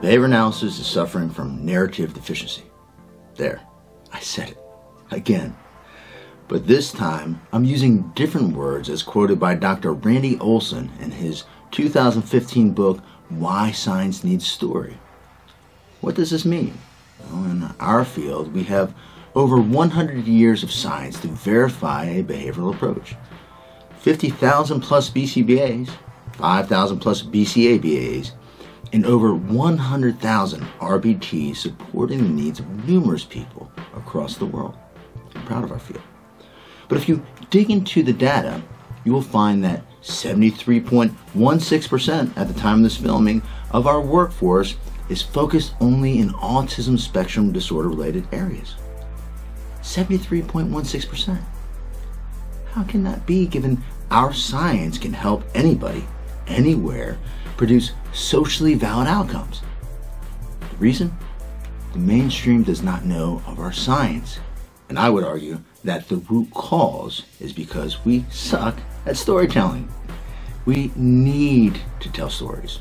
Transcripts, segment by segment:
Behavior analysis is suffering from narrative deficiency. There, I said it again. But this time, I'm using different words as quoted by Dr. Randy Olson in his 2015 book, Why Science Needs Story. What does this mean? Well, in our field, we have over 100 years of science to verify a behavioral approach. 50,000 plus BCBAs, 5,000 plus BCABAs, and over 100,000 RBTs supporting the needs of numerous people across the world. I'm proud of our field. But if you dig into the data, you will find that 73.16% at the time of this filming of our workforce is focused only in autism spectrum disorder related areas. 73.16%. How can that be given our science can help anybody, anywhere, produce socially valid outcomes? The reason? The mainstream does not know of our science. And I would argue that the root cause is because we suck at storytelling. We need to tell stories.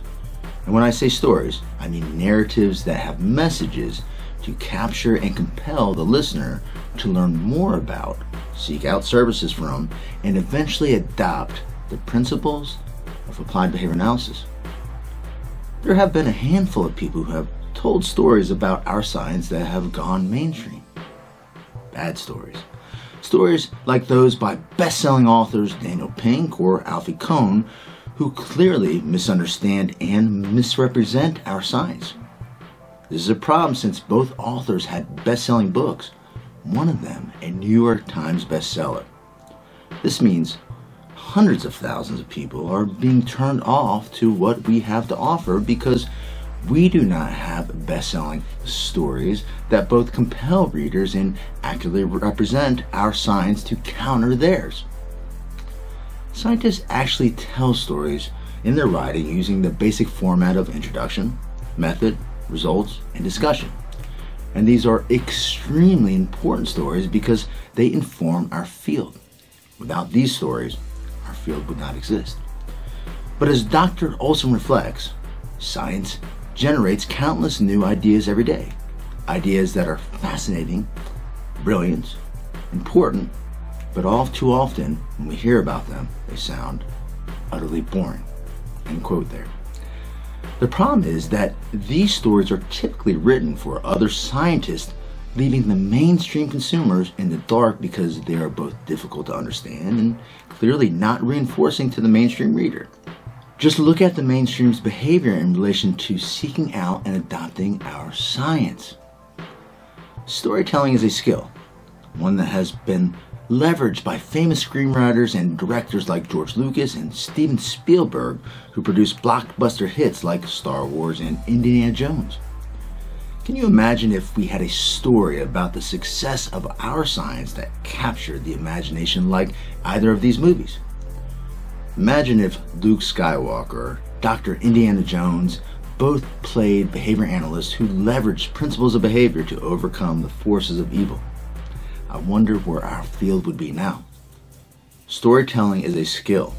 And when I say stories, I mean narratives that have messages to capture and compel the listener to learn more about, seek out services from, and eventually adopt the principles of applied behavior analysis. There have been a handful of people who have told stories about our science that have gone mainstream. Bad stories. Stories like those by best-selling authors Daniel Pink or Alfie Kohn, who clearly misunderstand and misrepresent our science. This is a problem since both authors had best-selling books, one of them a New York Times bestseller. This means hundreds of thousands of people are being turned off to what we have to offer because we do not have best-selling stories that both compel readers and accurately represent our science to counter theirs. Scientists actually tell stories in their writing using the basic format of introduction, method, results, and discussion. And these are extremely important stories because they inform our field. Without these stories, our field would not exist. But as Dr. Olson reflects, science generates countless new ideas every day. Ideas that are fascinating, brilliant, important, but all too often when we hear about them, they sound utterly boring. End quote there. The problem is that these stories are typically written for other scientists, leaving the mainstream consumers in the dark because they are both difficult to understand and clearly not reinforcing to the mainstream reader. Just look at the mainstream's behavior in relation to seeking out and adopting our science. Storytelling is a skill, one that has been leveraged by famous screenwriters and directors like George Lucas and Steven Spielberg, who produced blockbuster hits like Star Wars and Indiana Jones. Can you imagine if we had a story about the success of our science that captured the imagination like either of these movies? Imagine if Luke Skywalker or Dr. Indiana Jones both played behavior analysts who leveraged principles of behavior to overcome the forces of evil. I wonder where our field would be now. Storytelling is a skill.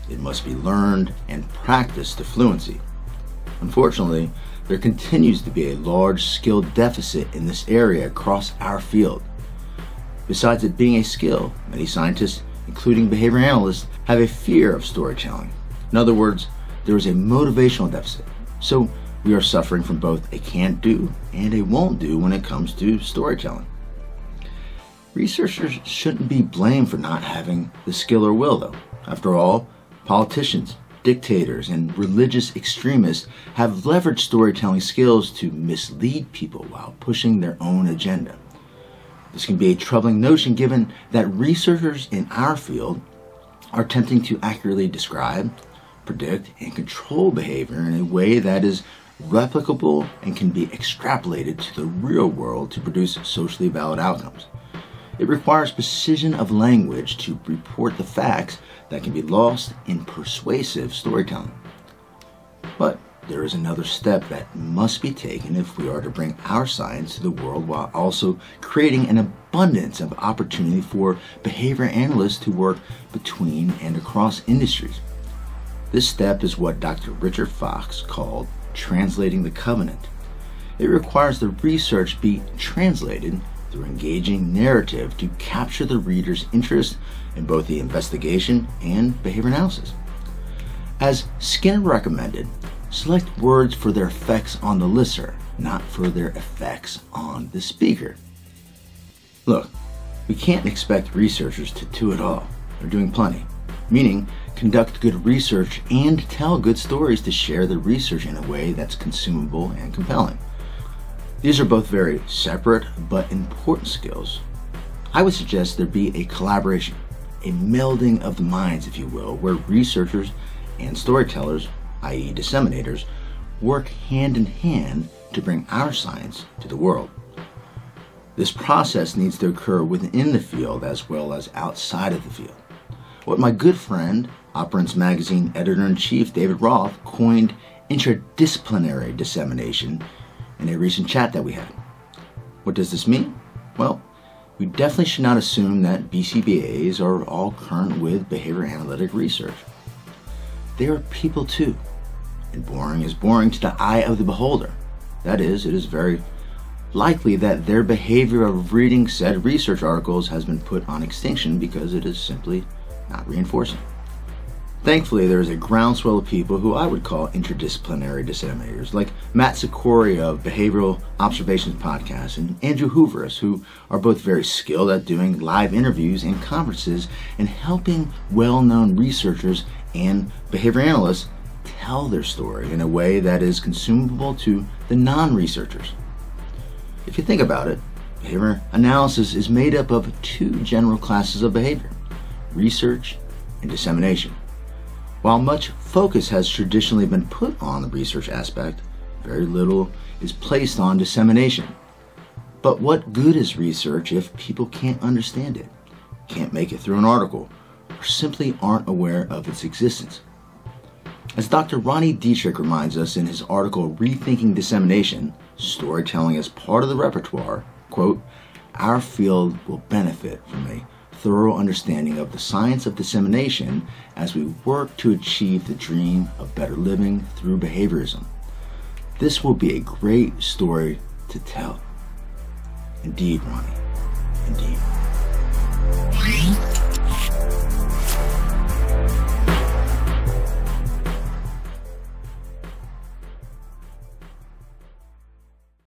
It must be learned and practiced to fluency. Unfortunately, there continues to be a large skill deficit in this area across our field. Besides it being a skill, many scientists, including behavior analysts, have a fear of storytelling. In other words, there is a motivational deficit. So we are suffering from both a can't do and a won't do when it comes to storytelling. Researchers shouldn't be blamed for not having the skill or will, though. After all, politicians, dictators, and religious extremists have leveraged storytelling skills to mislead people while pushing their own agenda. This can be a troubling notion given that researchers in our field are attempting to accurately describe, predict, and control behavior in a way that is replicable and can be extrapolated to the real world to produce socially valid outcomes. It requires precision of language to report the facts that can be lost in persuasive storytelling. But there is another step that must be taken if we are to bring our science to the world while also creating an abundance of opportunity for behavior analysts to work between and across industries. This step is what Dr. Richard Fox called translating the covenant. It requires the research be translated through engaging narrative to capture the reader's interest in both the investigation and behavior analysis. As Skinner recommended, select words for their effects on the listener, not for their effects on the speaker. Look, we can't expect researchers to do it all. They're doing plenty, meaning conduct good research and tell good stories to share the research in a way that's consumable and compelling. These are both very separate but important skills. I would suggest there be a collaboration, a melding of the minds, if you will, where researchers and storytellers, i.e. disseminators, work hand in hand to bring our science to the world. This process needs to occur within the field as well as outside of the field. What my good friend, Operance Magazine Editor-in-Chief David Roth coined interdisciplinary dissemination in a recent chat that we had. What does this mean? Well, we definitely should not assume that BCBAs are all current with behavior analytic research. They are people too, and boring is boring to the eye of the beholder. That is, it is very likely that their behavior of reading said research articles has been put on extinction because it is simply not reinforcing. Thankfully, there is a groundswell of people who I would call interdisciplinary disseminators, like Matt Sikori of Behavioral Observations Podcast and Andrew Hooveris, who are both very skilled at doing live interviews and conferences and helping well-known researchers and behavior analysts tell their story in a way that is consumable to the non-researchers. If you think about it, behavior analysis is made up of two general classes of behavior: research and dissemination. While much focus has traditionally been put on the research aspect, very little is placed on dissemination. But what good is research if people can't understand it, can't make it through an article, or simply aren't aware of its existence? As Dr. Ronnie Dietrich reminds us in his article Rethinking Dissemination, storytelling as part of the repertoire, quote, "Our field will benefit from a thorough understanding of the science of dissemination as we work to achieve the dream of better living through behaviorism. This will be a great story to tell." Indeed, Ronnie. Indeed.